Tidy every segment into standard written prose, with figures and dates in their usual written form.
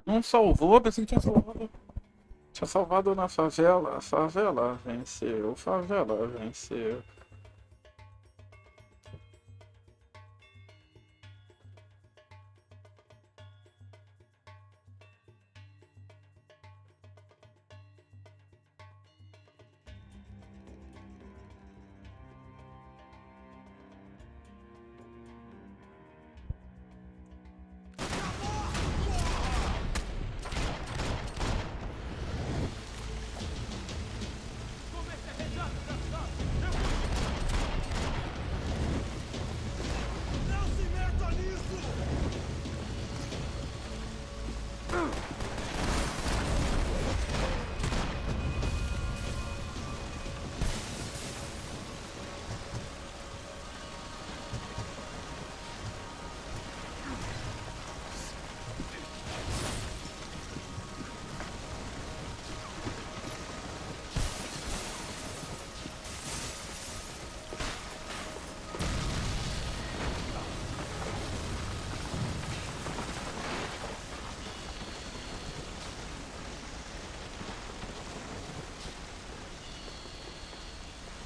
Não salvou, pensei que tinha salvado. Tinha salvado na favela. A favela venceu, favela venceu.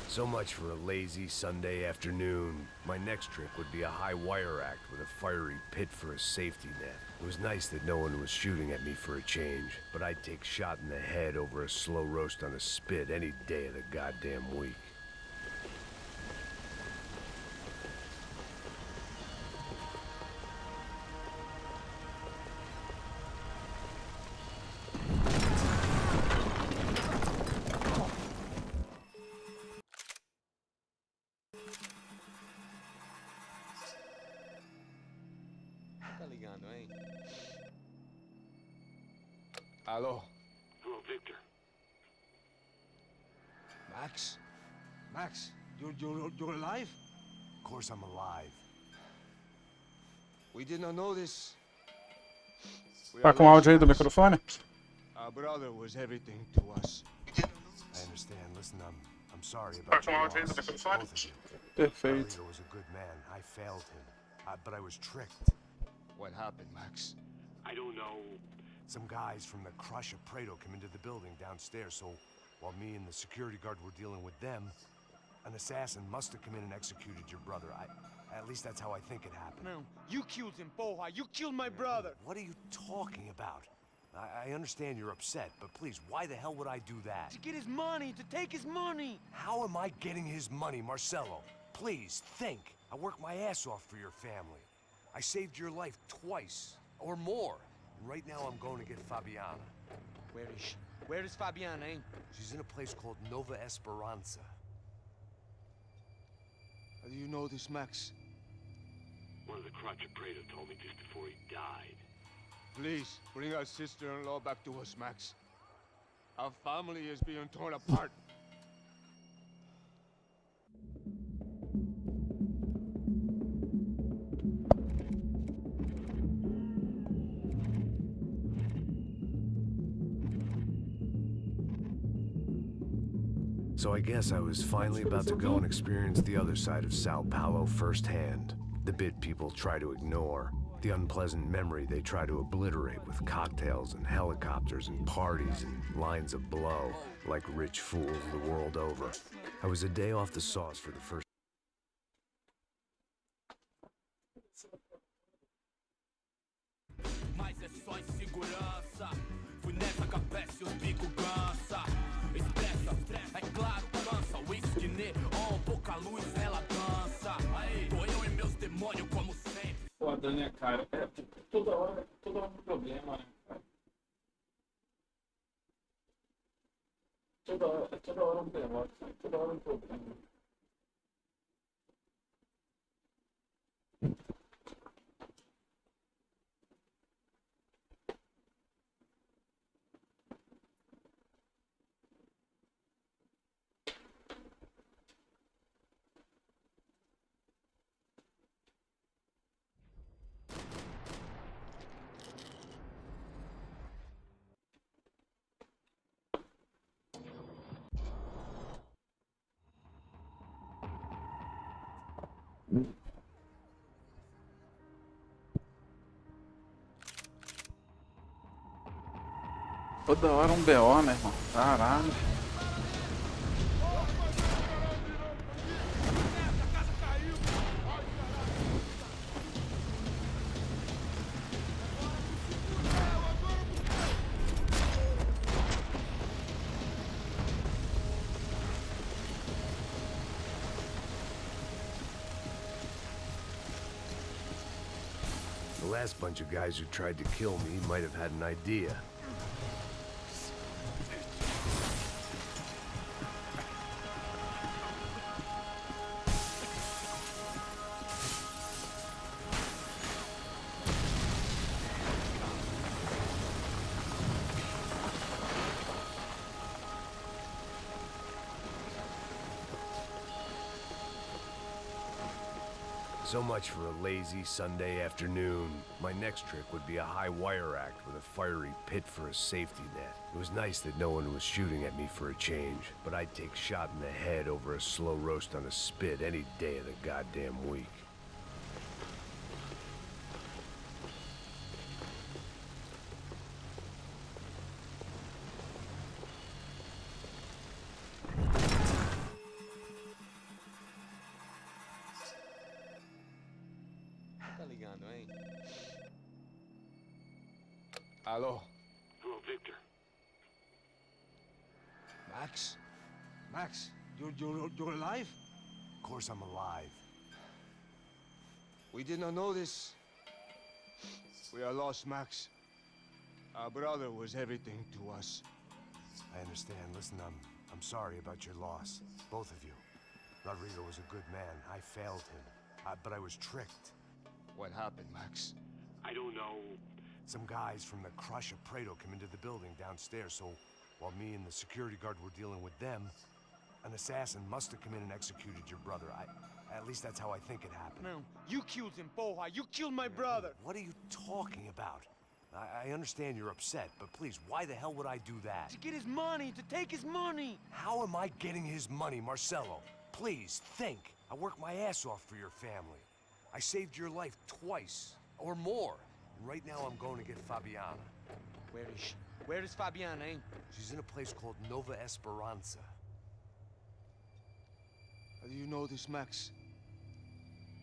So much for a lazy Sunday afternoon. My next trick would be a high wire act with a fiery pit for a safety net. It was nice that no one was shooting at me for a change, but I'd take shot in the head over a slow roast on a spit any day of the goddamn week. Tá ligando, hein? Alô? Hello, Victor. Max? Max, you're alive? Of course I'm alive. We did not know this. We Tá are com lost, áudio aí do Max. microfone? Our brother was everything to us. I understand. Listen, I'm sorry about your loss. Both of you. Perfeito. Leader was a good man. I failed him. But I was tricked. What happened, Max? I don't know. Some guys from the Crush of Prado came into the building downstairs, so while me and the security guard were dealing with them, an assassin must have come in and executed your brother. At least that's how I think it happened. No, you killed him, Poha. You killed my brother. What are you talking about? I understand you're upset, but please, why the hell would I do that? To get his money, to take his money. How am I getting his money, Marcelo? Please, think. I worked my ass off for your family. I saved your life twice, or more. And right now I'm going to get Fabiana. Where is she? Where is Fabiana, eh? She's in a place called Nova Esperanza. How do you know this, Max? One of the Crotch of Prado told me just before he died. Please, bring our sister-in-law back to us, Max. Our family is being torn apart. So I guess I was finally about to go and experience the other side of Sao Paulo firsthand. The bit people try to ignore. The unpleasant memory they try to obliterate with cocktails and helicopters and parties and lines of blow, like rich fools the world over. I was a day off the sauce for the first. Mas é só insegurança. Fui nessa capeste, os bico gansa. Expressa, é claro, cansa. Whisky neon, pouca luz, ela dança. Aí, tô eu e meus demônios como sempre. Foda, né, cara? É, toda hora um problema, né, cara? Toda hora um derrota, toda hora um problema. Toda hora um BO, meu irmão. Caralho. The last bunch of guys who tried to kill me might have had an idea. So much for a lazy Sunday afternoon. My next trick would be a high wire act with a fiery pit for a safety net. It was nice that no one was shooting at me for a change, but I'd take shot in the head over a slow roast on a spit any day of the goddamn week. Tá ligando, hein? Hello, Hello, Victor. Max? Max, you're alive? Of course I'm alive. We did not know this. We are lost, Max. Our brother was everything to us. I understand. Listen, I'm sorry about your loss. Both of you. Rodrigo was a good man. I failed him. But I was tricked. What happened, Max? I don't know. Some guys from the Crush of Prado came into the building downstairs, so while me and the security guard were dealing with them, an assassin must have come in and executed your brother. At least that's how I think it happened. No, you killed him, Porra. You killed my brother. What are you talking about? I understand you're upset, but please, why the hell would I do that? To get his money, to take his money. How am I getting his money, Marcelo? Please, think. I worked my ass off for your family. I saved your life twice, or more. And right now I'm going to get Fabiana. Where is she? Where is Fabiana, eh? She's in a place called Nova Esperanza. How do you know this, Max?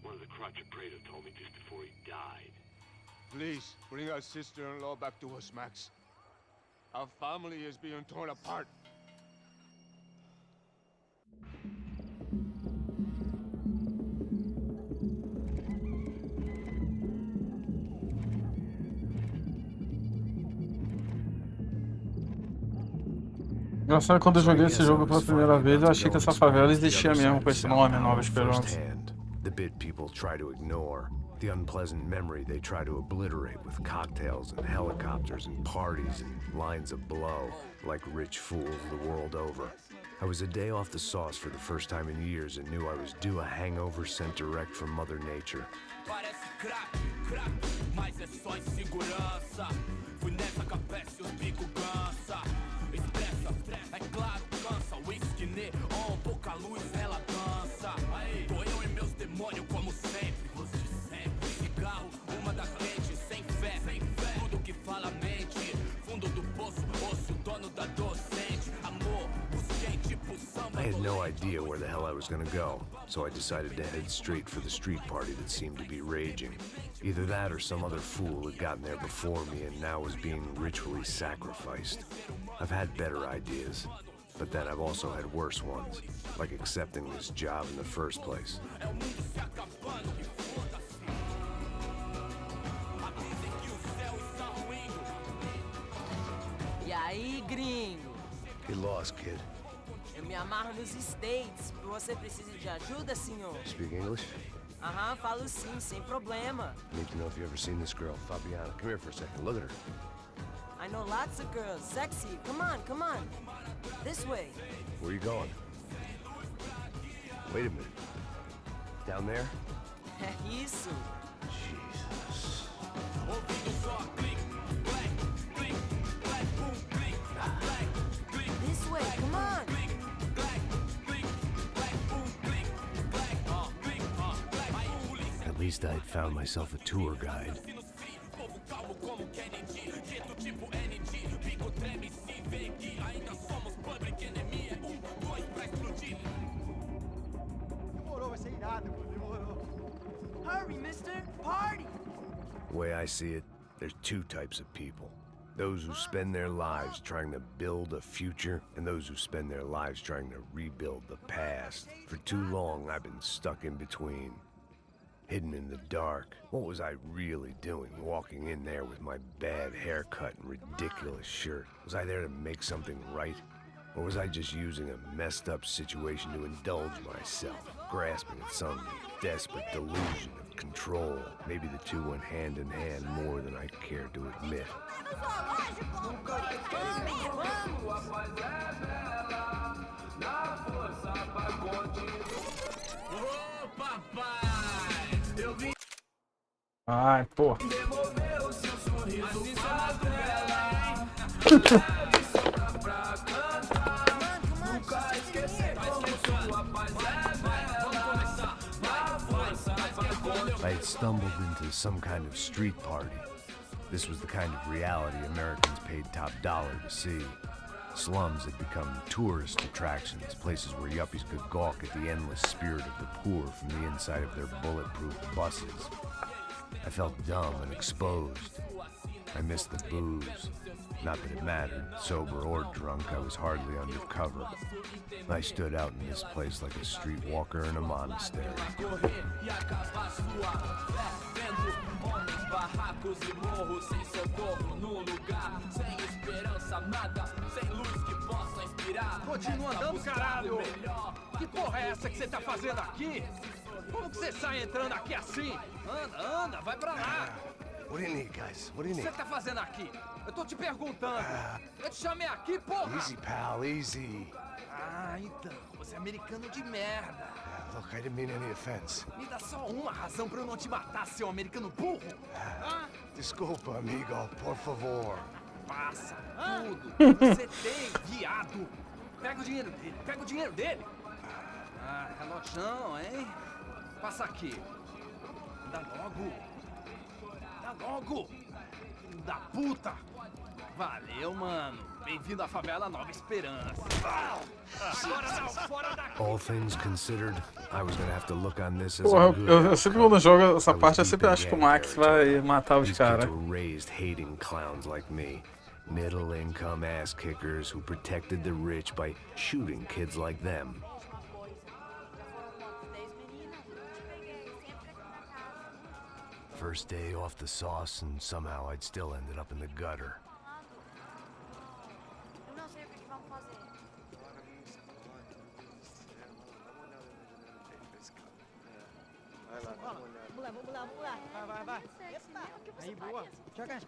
One of the Crotch of Prado told me just before he died. Please, bring our sister-in-law back to us, Max. Our family is being torn apart. Engraçado, quando eu joguei esse jogo pela primeira vez, eu achei que essa favela existia mesmo com esse nome, Nova Esperança. The bit people try to ignore, the unpleasant memory they try to obliterate with cocktails and helicopters and parties and lines of blow, like rich fools the world over. I was a day off the sauce for the first time in years and knew I was due a hangover sent direct from Mother Nature. Parece crack, crack, mas é só insegurança. Fui nessa capeste, os bico cansa. Expressa, é claro, cansa. Whisky neon, pouca luz, ela dança. Tô eu e meus demônios como sempre. Você sempre. Cigarro, uma da frente, sem fé. Tudo que fala a mente. Fundo do poço, osso, dono da docente. Amor, busquei tipo samba. I had no idea where the hell I was gonna go, so I decided to head straight for the street party that seemed to be raging. Either that or some other fool had gotten there before me and now was being ritually sacrificed. I've had better ideas, but then I've also had worse ones, like accepting this job in the first place. E aí, gringo? Get lost, kid. Eu me amarro nos States. Você precisa de ajuda, senhor? Speak English? Aham, falo sim, sem problema. Need to know if you've ever seen this girl, Fabiana. Come here for a second. Look at her. I know lots of girls. Sexy. Come on, come on. This way. Where are you going? Wait a minute. Down there? É isso. Jesus. This way, come on. At least I'd found myself a tour guide. Povo calmo como Kennedy, dito tipo ND, bico treme, The way I see it, there's two types of people. Those who spend their lives trying to build a future, and those who spend their lives trying to rebuild the past. For too long, I've been stuck in between. Hidden in the dark. What was I really doing, walking in there with my bad haircut and ridiculous shirt? Was I there to make something right? Or was I just using a messed up situation to indulge myself, grasping at some desperate delusion of control? Maybe the two went hand in hand more than I cared to admit. Ai, pô. I had stumbled into some kind of street party. This was the kind of reality Americans paid top dollar to see. Slums had become tourist attractions, places where yuppies could gawk at the endless spirit of the poor from the inside of their bulletproof buses. I felt dumb and exposed. I missed the booze. Not that it mattered, sober or drunk, I was hardly undercover. I stood out in this place like a streetwalker in a monastery. Continua andando, caralho! Que porra é essa que você tá fazendo aqui? Como que você sai entrando aqui assim? Anda, anda, vai pra lá! What do you need, guys? What do you O que need? você tá fazendo aqui? Eu tô te perguntando. Eu te chamei aqui, porra! Easy, pal, easy. Ah, então, você é americano de merda. Look, I didn't mean any offense. Me dá só uma razão pra eu não te matar, seu americano burro. Desculpa, amigo, por favor. Passa tudo. Você tem, viado. Pega o dinheiro dele, pega o dinheiro dele. Ah, relojão, hein? Passa aqui. Dá logo. Dá logo. Filho da puta. Valeu, mano. Bem-vindo à favela Nova Esperança. Agora não, fora daqui. All things considered, I was gonna have to look on this as Porra, a good eu sempre quando jogo essa I was parte, eu deep sempre in acho que o gang Max vai territory. matar os These kids caras. were raised hating clowns like me. Middle-income ass kickers who protected the rich by shooting kids like them. First day off the sauce, and somehow I'd still ended up in the gutter. Eu não sei o que vamos fazer. Vai lá, dá uma olhada. Vamos lá, vamos lá, vamos lá. Vai. Aí, boa. Joga.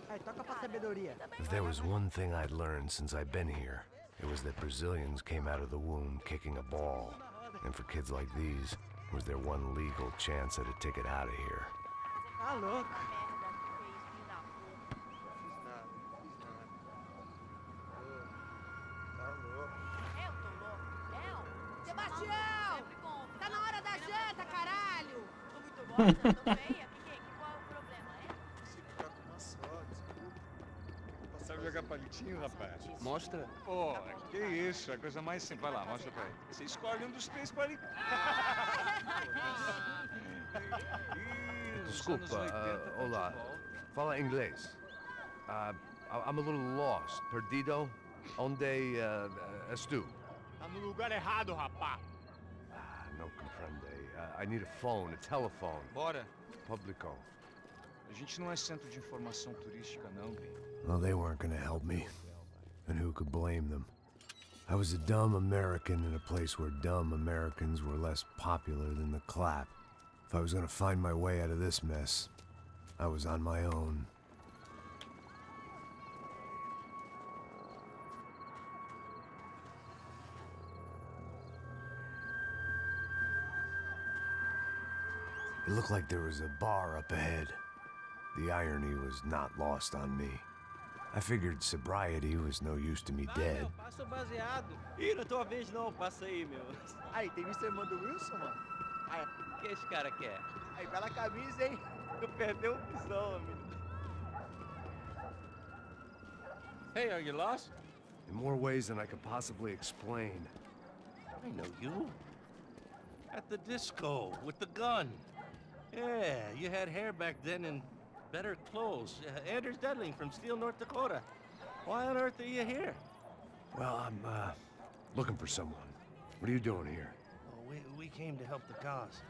Aí, toca pra sabedoria. If there was one thing I'd learned since I've been here, it was that Brazilians came out of the womb kicking a ball. And for kids like these, was their one legal chance at a ticket out of here. Tá louco. Sebastião! Tá na hora da janta, caralho! Tô muito gorda, tô feia. Qual é o problema, é? Se ficar com uma só, desculpa. Sabe jogar palitinho, rapaz? Mostra. Pô, que isso, é a coisa mais simples. Vai lá, mostra pra ele. Você escolhe um dos três palitinhos. Desculpa, olá. Fala inglês. I'm a little lost. Perdido? Onde és tu? Tá no lugar errado, rapá. Não comprende. I need a phone, a telephone. Bora. Publico. A gente não é centro de informação turística, não, gringo. Well, they weren't gonna help me. And who could blame them? I was a dumb American in a place where dumb Americans were less popular than the clap. If I was gonna find my way out of this mess, I was on my own. It looked like there was a bar up ahead. The irony was not lost on me. I figured sobriety was no use to me dead. Passa o baseado. Ih, não é tua vez não, passa aí, meu. Aí, tem visto a irmã do Wilson, mano? Aí, o que esse cara quer? Aí, bela camisa, hein? Tu perdeu o visão, amigo. Hey, are you lost? In more ways than I could possibly explain. I know you. At the disco, with the gun. Yeah, you had hair back then and better clothes. Anders Dedling from Steele, North Dakota. Why on earth are you here? Well, I'm looking for someone. What are you doing here? Oh, we came to help the cause.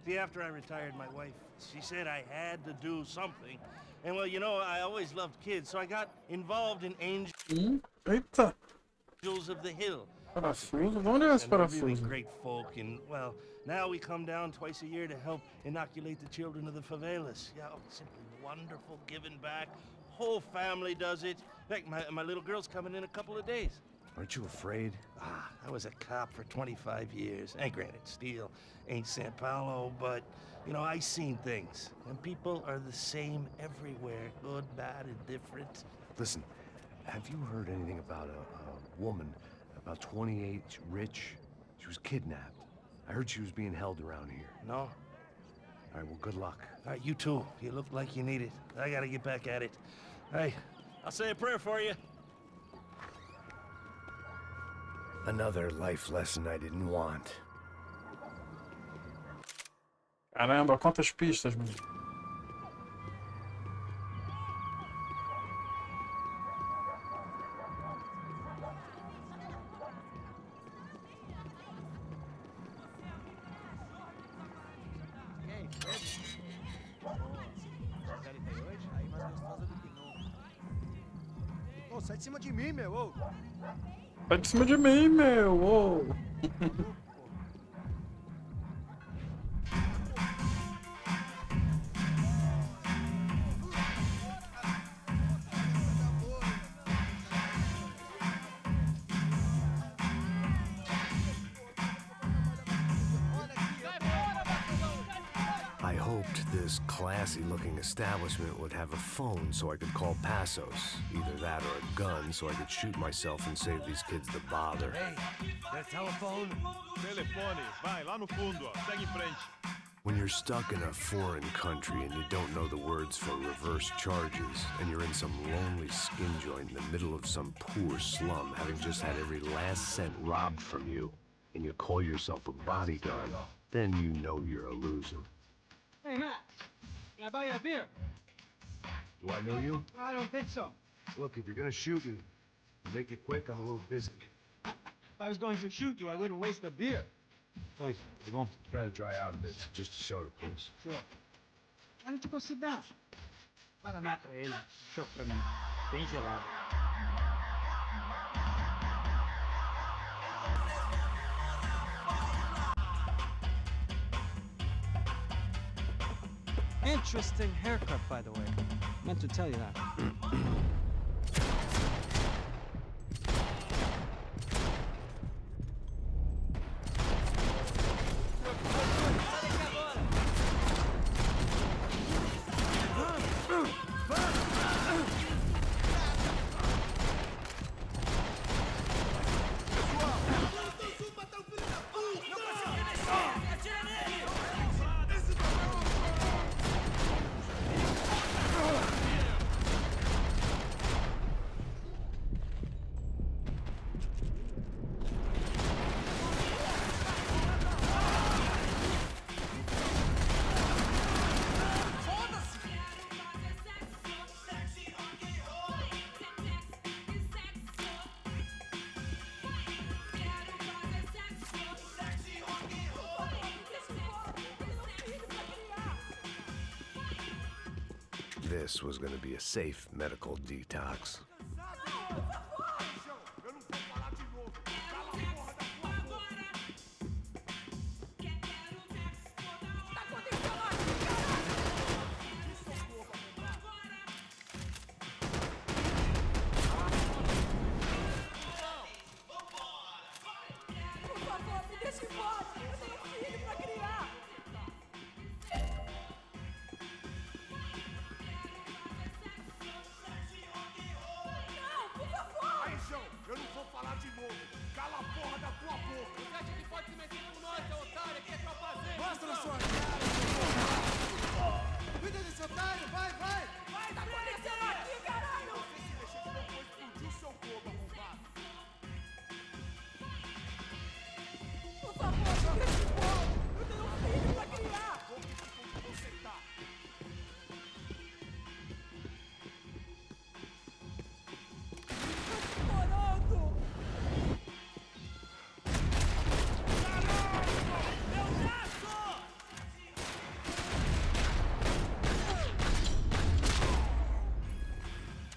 See, after I retired, my wife, she said I had to do something. And well, you know, I always loved kids, so I got involved in Eita. Angels of the Hill. Parafuso? Onde é esse And they're really parafuso? great folk, and well, now we come down twice a year to help inoculate the children of the favelas. Yeah, oh, simply wonderful, giving back. Whole family does it. In fact, my little girl's coming in a couple of days. Aren't you afraid? I was a cop for 25 years. And granted, Steele ain't San Paulo, but, you know, I seen things. And people are the same everywhere, good, bad, indifferent. Listen, have you heard anything about a woman, about 28, rich? She was kidnapped. I heard she was being held around here. No? All right, well, good luck. All right, you too. You look like you need it. I gotta get back at it. Hey, I'll say a prayer for you. Another life lesson I didn't want. Caramba, quantas pistas, mano. Ô, sai de cima de mim, meu! Ô. Sai de cima de mim, meu! Ô. I hoped this classy-looking establishment would have a phone so I could call Passos. Either that or a gun so I could shoot myself and save these kids the bother. Hey, that telephone? Telefone, vai, lá no fundo, ó. Segue em frente. When you're stuck in a foreign country and you don't know the words for reverse charges, and you're in some lonely skin joint in the middle of some poor slum, having just had every last cent robbed from you, and you call yourself a bodyguard, then you know you're a loser. Hey, Matt, can I buy you a beer? Do I know you? I don't think so. Look, if you're gonna shoot and make it quick, I'm a little busy. If I was going to shoot you, I wouldn't waste a beer. Thanks. We're going to try to dry out a bit. Just a soda, please. Sure. Why don't you go sit down? Para lá pra ele, show pra mim. Bem gelado. Interesting haircut, by the way. Meant to tell you that. This was gonna be a safe medical detox.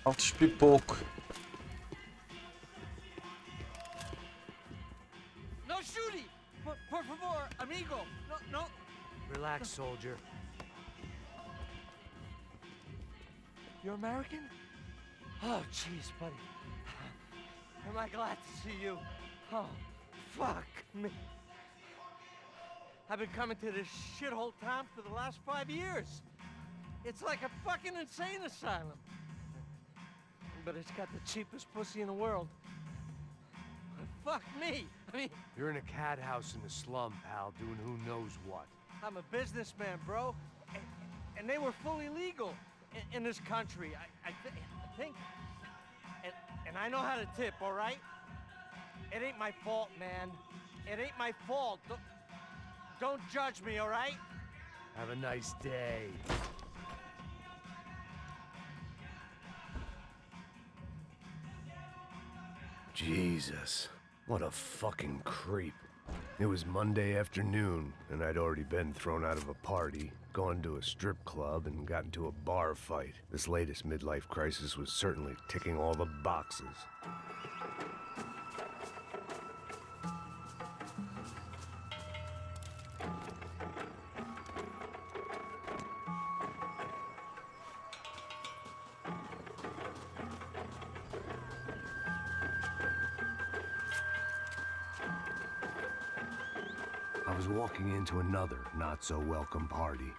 Altos pipoco. No shooting! Por favor, amigo! No. Relax, soldier. You're American? Oh, jeez, buddy. Am I glad to see you? Oh, fuck me. I've been coming to this shithole town for the last 5 years. It's like a fucking insane asylum. But it's got the cheapest pussy in the world. Fuck me. I mean... You're in a cat house in the slum, pal, doing who knows what. I'm a businessman, bro. And they were fully legal in this country. I think... And I know how to tip, all right? It ain't my fault, man. It ain't my fault. Don't judge me, all right? Have a nice day. Jesus, what a fucking creep. It was Monday afternoon, and I'd already been thrown out of a party, gone to a strip club, and got into a bar fight. This latest midlife crisis was certainly ticking all the boxes. I was walking into another not-so-welcome party.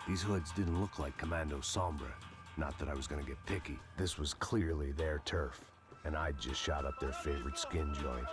These hoods didn't look like Commando Sombra. Not that I was gonna get picky. This was clearly their turf, and I'd just shot up their favorite skin joint.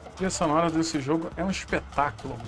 A trilha sonora desse jogo é um espetáculo.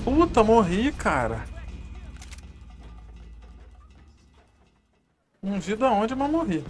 Puta, morri, cara. Não vi da onde, mas morri.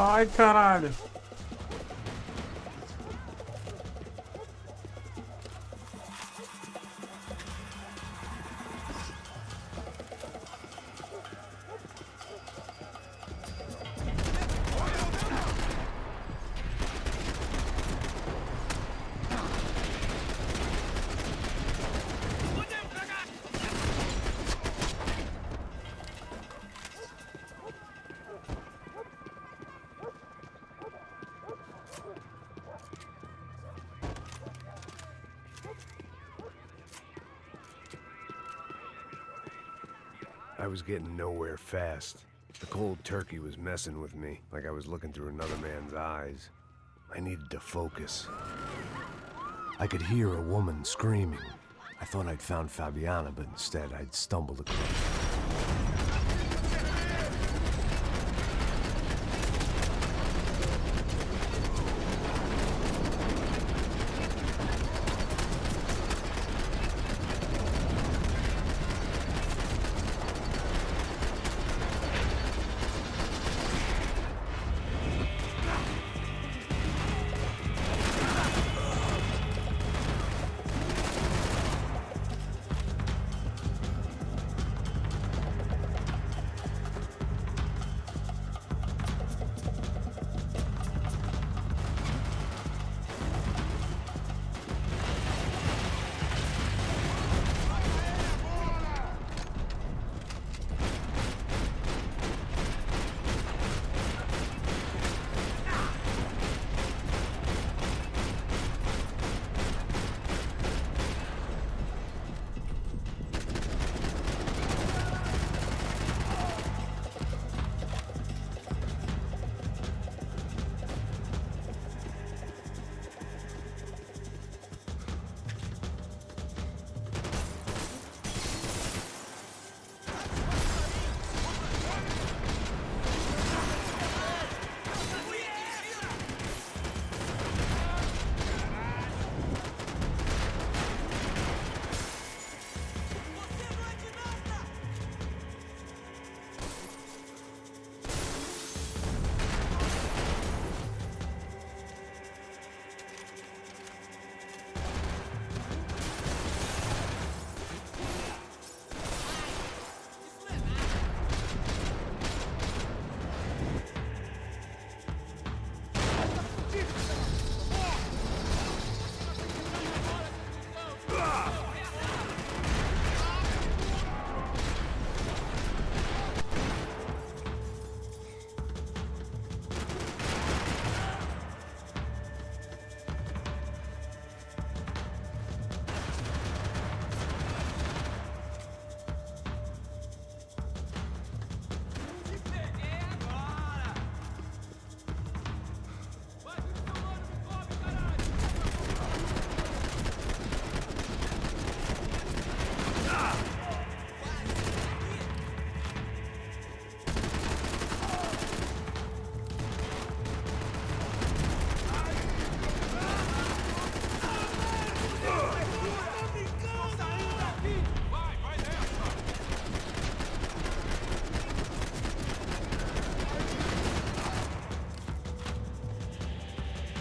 Ai, caralho. I was getting nowhere fast. The cold turkey was messing with me, like I was looking through another man's eyes. I needed to focus. I could hear a woman screaming. I thought I'd found Fabiana, but instead I'd stumbled across her.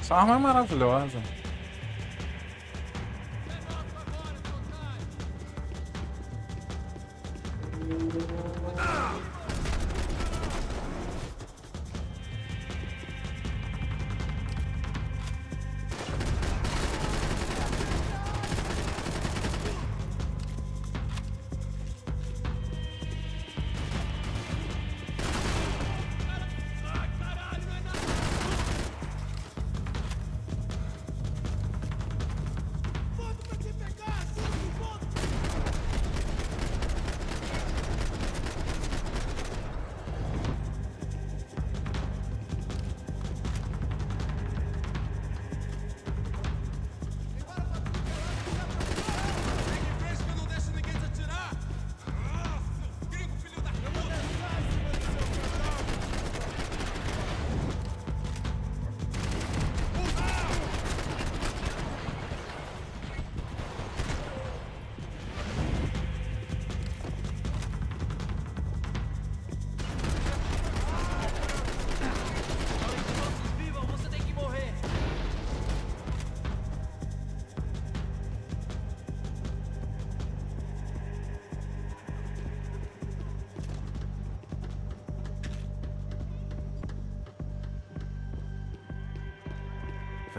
Essa arma é maravilhosa.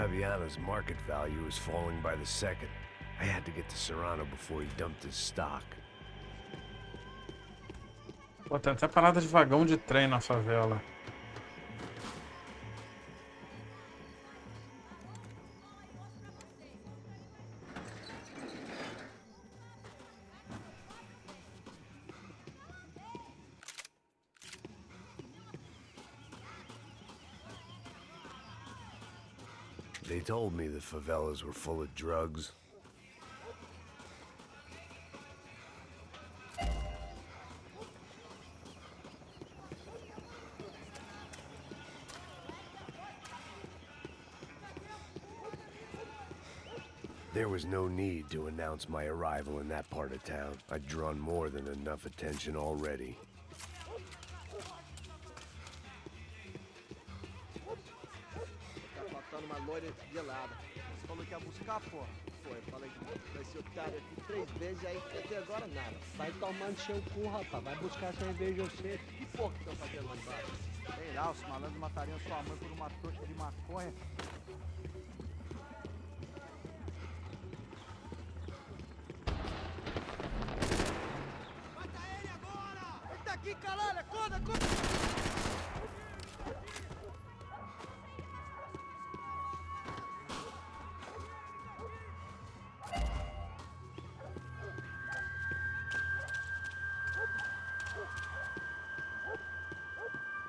Fabiano's market value is falling by the second. I had to get to Serrano before he dumped his stock. Pô, tem até parada de vagão de trem na favela. They told me the favelas were full of drugs. There was no need to announce my arrival in that part of town. I'd drawn more than enough attention already. Uma loira gelada. Você falou que ia buscar, porra? Foi, eu falei que vai ser otário aqui 3 vezes, aí até agora nada. Vai tomando seu cu, rapaz. Vai buscar cerveja você. Que porra que estão fazendo lá embaixo? Sei lá, os malandros matariam sua mãe por uma trouxa de maconha. Mata ele agora! Ele tá aqui, caralho! Acorda, acorda!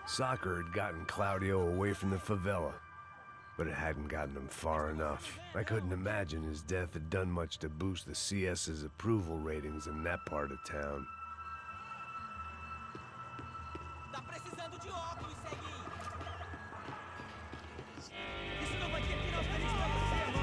Soccer had gotten Claudio away from the favela, but it hadn't gotten him far enough. I couldn't imagine his death had done much to boost the CS's approval ratings in that part of town. Tá precisando de óculos, ceguinho. Isso não vai ter final feliz pra você, mano.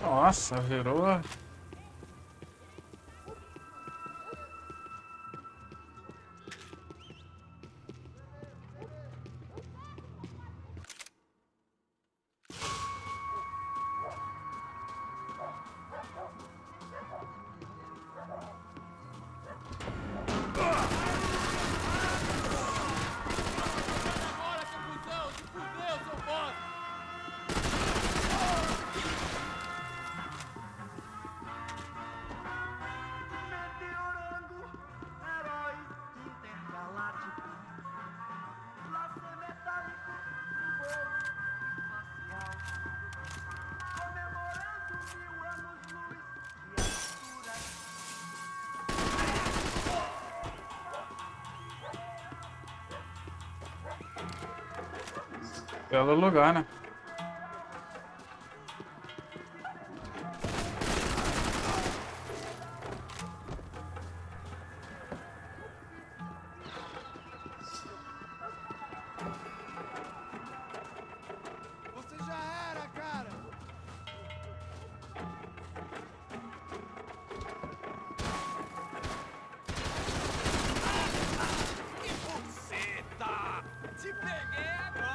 Nossa, virou. Belo lugar, né? Você já era, cara! Que buceta! Te peguei agora!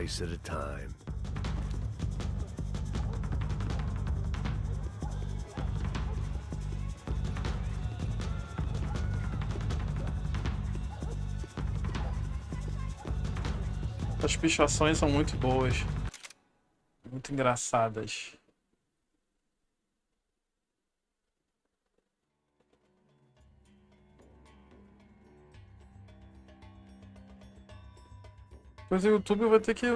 slice at a time. As pichações são muito boas. Muito engraçadas. Pois o YouTube vai ter que...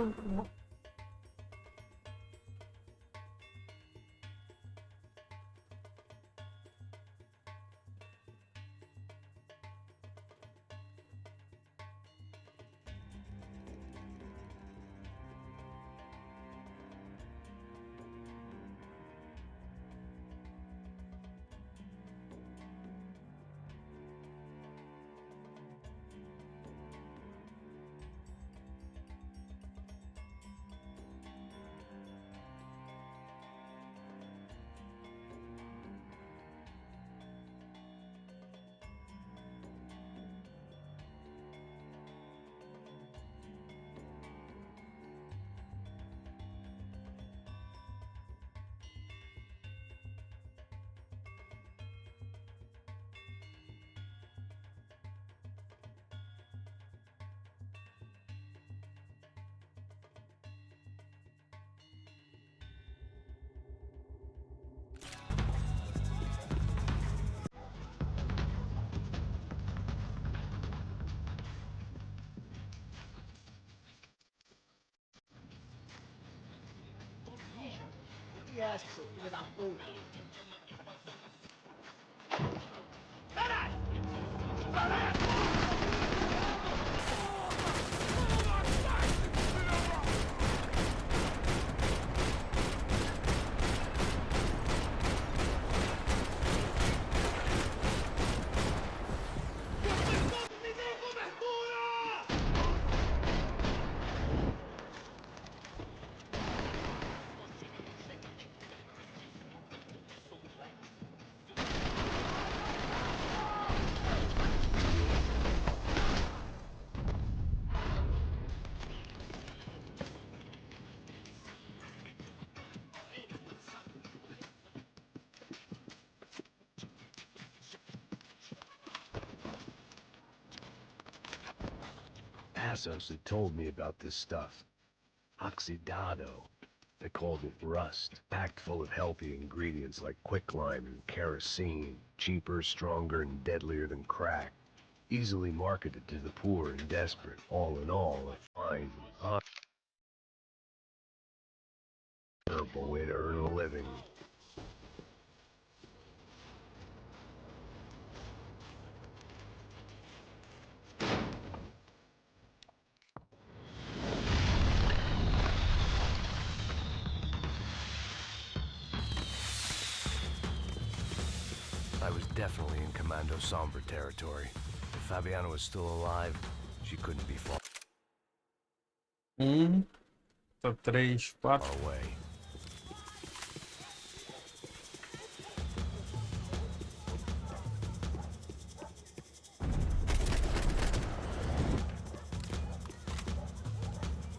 Seu filho da puta. Assos had told me about this stuff. Oxidado. They called it rust, packed full of healthy ingredients like quicklime and kerosene, cheaper, stronger, and deadlier than crack. Easily marketed to the poor and desperate. All in all, a fine, terrible way to earn a living. I was definitely in Commando Sombra territory. If Fabiana was still alive, she couldn't be far away.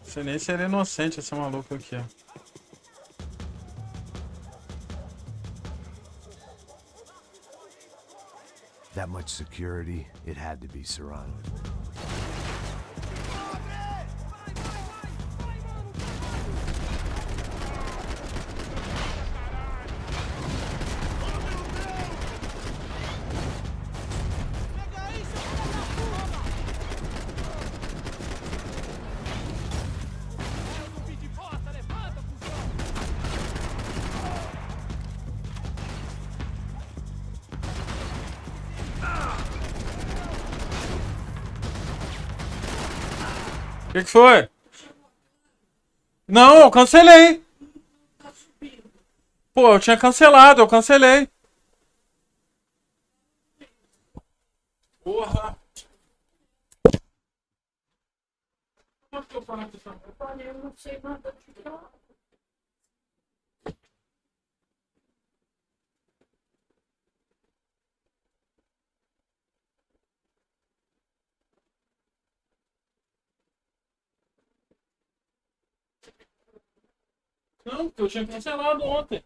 Não sei nem se ele é inocente, esse maluco aqui, ó. That much security, it had to be Serrano. O que foi? Não, eu cancelei. Pô, eu tinha cancelado, eu cancelei. Porra. Eu não sei nada de nada. Não, porque eu tinha cancelado ontem.